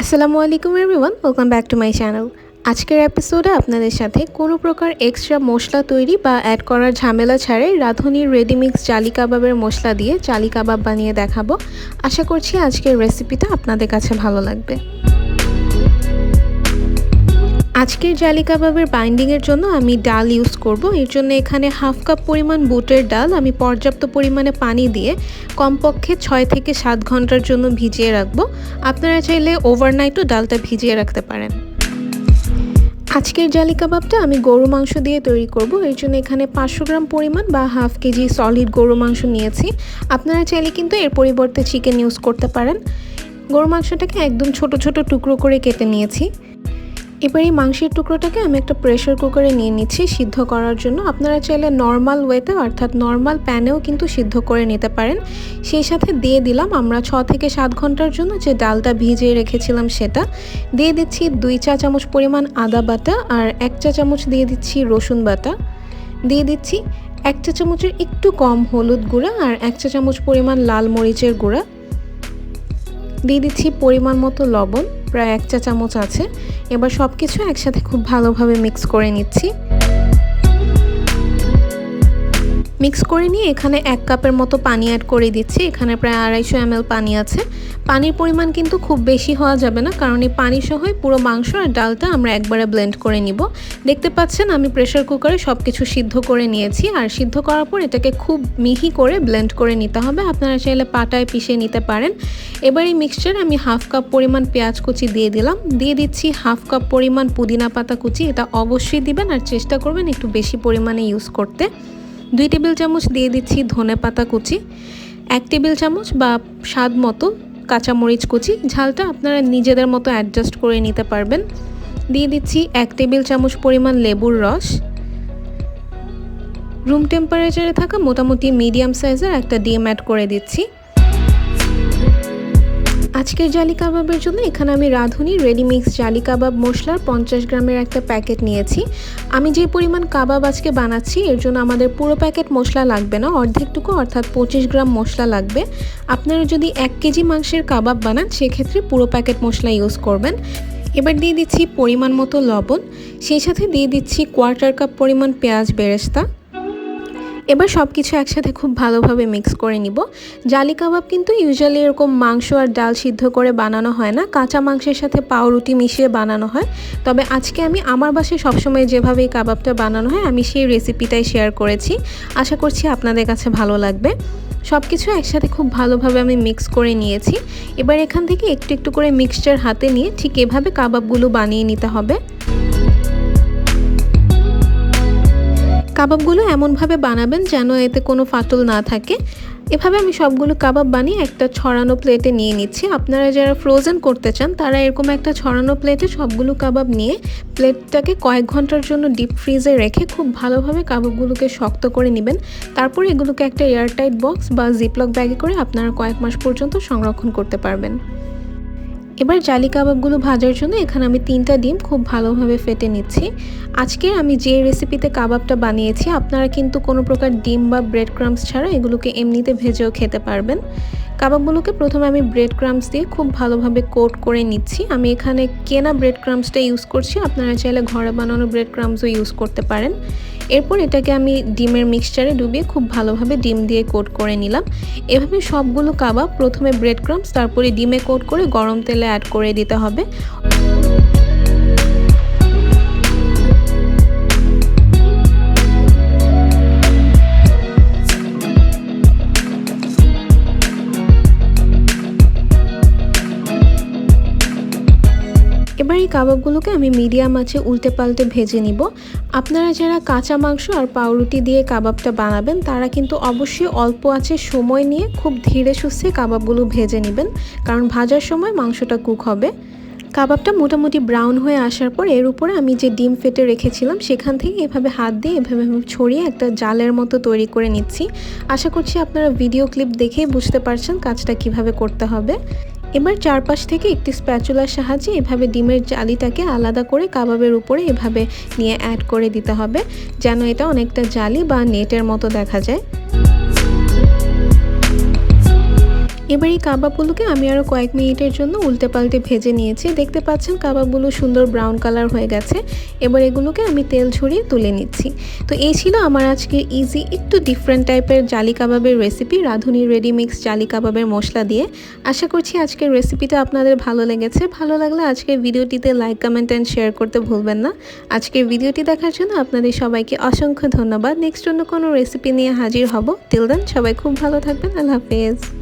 Assalamulaikum everyone, welcome back to my channel. আজকের এপিসোডে আপনাদের সাথে কোনো প্রকার এক্সট্রা মশলা তৈরি বা অ্যাড করার ঝামেলা ছাড়াই রাঁধুনির রেডি মিক্স জালি কাবাবের মশলা দিয়ে জালি কাবাব বানিয়ে দেখাবো। আশা করছি আজকের রেসিপিটা আপনাদের কাছে ভালো লাগবে। আজকের জালি কাবাবের বাইন্ডিংয়ের জন্য আমি ডাল ইউজ করব। এর জন্য এখানে হাফ কাপ পরিমাণ বুটের ডাল আমি পর্যাপ্ত পরিমাণে পানি দিয়ে কমপক্ষে 6 থেকে 7 ঘন্টার জন্য ভিজিয়ে রাখবো। আপনারা চাইলে ওভারনাইটও ডালটা ভিজিয়ে রাখতে পারেন। আজকের জালি কাবাবটা আমি গরু মাংস দিয়ে তৈরি করব। এর জন্য এখানে 500 গ্রাম পরিমাণ বা হাফ কেজি সলিড গরু মাংস নিয়েছি। আপনারা চাইলে কিন্তু এর পরিবর্তে চিকেন ইউজ করতে পারেন। গরু মাংসটাকে একদম ছোট ছোট টুকরো করে কেটে নিয়েছি। এবার এই মাংসের টুকরোটাকে আমি একটা প্রেসার কুকারে নিয়ে নিচ্ছি সিদ্ধ করার জন্য। আপনারা চাইলে নর্মাল ওয়েতে অর্থাৎ নর্মাল প্যানেও কিন্তু সিদ্ধ করে নিতে পারেন। সেই সাথে দিয়ে দিলাম আমরা 6 থেকে 7 ঘন্টার জন্য যে ডালটা ভিজিয়ে রেখেছিলাম সেটা। দিয়ে দিচ্ছি 2 চা চামচ পরিমাণ আদা বাটা আর 1 চা চামচ দিয়ে দিচ্ছি রসুন বাটা। দিয়ে দিচ্ছি 1 চা চামচের একটু কম হলুদ গুঁড়া আর 1 চা চামচ পরিমাণ লাল মরিচের গুঁড়া। দিয়ে দিচ্ছি পরিমাণ মতো লবণ, প্রায় 1 চা চামচ আছে। এবার সব কিছু একসাথে খুব ভালোভাবে মিক্স করে নিচ্ছি। মিক্স করে নিয়ে এখানে 1 কাপের মতো পানি অ্যাড করে দিচ্ছি। এখানে প্রায় 250 ml পানি আছে। পানির পরিমাণ কিন্তু খুব বেশি হওয়া যাবে না, কারণ এই পানি সহই পুরো মাংস আর ডালটা আমরা একবারে ব্লেন্ড করে নিব। দেখতে পাচ্ছেন আমি প্রেসার কুকারে সব কিছু সিদ্ধ করে নিয়েছি, আর সিদ্ধ করার পর এটাকে খুব মিহি করে ব্লেন্ড করে নিতে হবে। আপনারা চাইলে পাটায় পিষে নিতে পারেন। এবার এই মিক্সচার আমি হাফ কাপ পরিমাণ পেঁয়াজ কুচি দিয়ে দিলাম। দিয়ে দিচ্ছি হাফ কাপ পরিমাণ পুদিনা পাতা কুচি। এটা অবশ্যই দিবেন আর চেষ্টা করবেন একটু বেশি পরিমাণে ইউজ করতে। 2 টেবিল চামচ দিয়ে দিচ্ছি ধনে পাতা কুচি। 1 টেবিল চামচ বা স্বাদ মতো কাঁচামরিচ কুচি। ঝালটা আপনারা নিজেদের মতো অ্যাডজাস্ট করে নিতে পারবেন। দিয়ে দিচ্ছি 1 টেবিল চামচ পরিমাণ লেবুর রস। রুম টেম্পারেচারে থাকা মোটামুটি মিডিয়াম সাইজের একটা ডিম অ্যাড করে দিচ্ছি। আজকের জালি কাবাবের জন্য এখানে আমি রাঁধুনি রেডি মিক্স জালি কাবাব মশলার 50 গ্রামের একটা প্যাকেট নিয়েছি। আমি যে পরিমাণ কাবাব আজকে বানাচ্ছি এর জন্য আমাদের পুরো প্যাকেট মশলা লাগবে না, অর্ধেকটুকু অর্থাৎ 25 গ্রাম মশলা লাগবে। আপনারা যদি 1 কেজি মাংসের কাবাব বানান সেক্ষেত্রে পুরো প্যাকেট মশলা ইউজ করবেন। এবার দিয়ে দিচ্ছি পরিমাণ মতো লবণ, সেই সাথে দিয়ে দিচ্ছি 1/4 কাপ পরিমাণ পেঁয়াজ বেরেস্তা। এবার সব কিছু একসাথে খুব ভালোভাবে মিক্স করে নিব। জালি কাবাব কিন্তু ইউজুয়ালি এরকম মাংস আর ডাল সিদ্ধ করে বানানো হয় না, কাঁচা মাংসের সাথে পাউরুটি মিশিয়ে বানানো হয়। তবে আজকে আমি আমার বাসায় সবসময় যেভাবে এই কাবাবটা বানানো হয় আমি সেই রেসিপিটাই শেয়ার করেছি। আশা করছি আপনাদের কাছে ভালো লাগবে। সব কিছু একসাথে খুব ভালোভাবে আমি মিক্স করে নিয়েছি। এবার এখান থেকে একটু একটু করে মিক্সচার হাতে নিয়ে ঠিক এভাবে কাবাবগুলো বানিয়ে নিতে হবে। কাবাবগুলো এমনভাবে বানাবেন যেন এতে কোনো ফাটল না থাকে। এভাবে আমি সবগুলো কাবাব বানিয়ে একটা ছড়ানো প্লেটে নিয়ে নিচ্ছি। আপনারা যারা ফ্রোজেন করতে চান তারা এরকম একটা ছড়ানো প্লেটে সবগুলো কাবাব নিয়ে প্লেটটাকে কয়েক ঘন্টার জন্য ডিপ ফ্রিজে রেখে খুব ভালোভাবে কাবাবগুলোকে শক্ত করে নেবেন। তারপর এগুলোকে একটা এয়ারটাইট বক্স বা জিপলক ব্যাগে করে আপনারা কয়েক মাস পর্যন্ত সংরক্ষণ করতে পারবেন। এবার জালি কাবাবগুলো ভাজার জন্য এখানে আমি 3টা ডিম খুব ভালোভাবে ফেটে নিচ্ছি। আজকে আমি যে রেসিপিতে কাবাবটা বানিয়েছি আপনারা কিন্তু কোনো প্রকার ডিম বা ব্রেড ক্রাম্বস ছাড়া এগুলোকে এমনিতে ভেজেও খেতে পারবেন। কাবাবগুলোকে প্রথমে আমি ব্রেড ক্রাম্বস দিয়ে খুব ভালোভাবে কোট করে নিচ্ছি। আমি এখানে কেনা ব্রেড ক্রাম্বসটা ইউজ করছি, আপনারা চাইলে ঘরে বানানো ব্রেড ক্রাম্বসও ইউজ করতে পারেন। এরপর এটাকে আমি ডিমের মিক্সচারে ডুবিয়ে খুব ভালোভাবে ডিম দিয়ে কোট করে নিলাম। এভাবে সবগুলো কাবাব প্রথমে ব্রেড ক্রাম্বস তারপরে ডিমে কোট করে গরম তেলে অ্যাড করে দিতে হবে। এবার এই কাবাবগুলোকে আমি মিডিয়াম আঁচে উল্টে পাল্টে ভেজে নিব। আপনারা যারা কাঁচা মাংস আর পাউরুটি দিয়ে কাবাবটা বানাবেন তারা কিন্তু অবশ্যই অল্প আঁচে সময় নিয়ে খুব ধীরে সুস্থে কাবাবগুলো ভেজে নেবেন, কারণ ভাজার সময় মাংসটা কুক হবে। কাবাবটা মোটামুটি ব্রাউন হয়ে আসার পর এর উপরে আমি যে ডিম ফেটে রেখেছিলাম সেখান থেকে এভাবে হাত দিয়ে এভাবে ছড়িয়ে একটা জালের মতো তৈরি করে নিচ্ছি। আশা করছি আপনারা ভিডিও ক্লিপ দেখেই বুঝতে পারছেন কাজটা কিভাবে করতে হবে। এবার চারপাশ থেকে একটি স্প্যাচুলার সাহায্যে এভাবে ডিমের জালিটাকে আলাদা করে কাবাবের উপরে এভাবে নিয়ে অ্যাড করে দিতে হবে, যেন এটা অনেকটা জালি বা নেটের মতো দেখা যায়। এবার এই কাবাবগুলোকে আমি আরও কয়েক মিনিটের জন্য উল্টে পাল্টে ভেজে নিয়েছি। দেখতে পাচ্ছেন কাবাবগুলো সুন্দর ব্রাউন কালার হয়ে গেছে। এবার এগুলোকে আমি তেল ঝরিয়ে তুলে নিচ্ছি। তো এই ছিল আমার আজকের ইজি একটু ডিফারেন্ট টাইপের জালি কাবাবের রেসিপি, রাঁধুনি রেডি মিক্স জালি কাবাবের মশলা দিয়ে। আশা করছি আজকের রেসিপিটা আপনাদের ভালো লেগেছে। ভালো লাগলে আজকের ভিডিওটিতে লাইক, কমেন্ট অ্যান্ড শেয়ার করতে ভুলবেন না। আজকের ভিডিওটি দেখার জন্য আপনাদের সবাইকে অসংখ্য ধন্যবাদ। নেক্সট অন্য কোনো রেসিপি নিয়ে হাজির হব। টিল দেন সবাই খুব ভালো থাকবেন। আল্লাহ হাফেজ।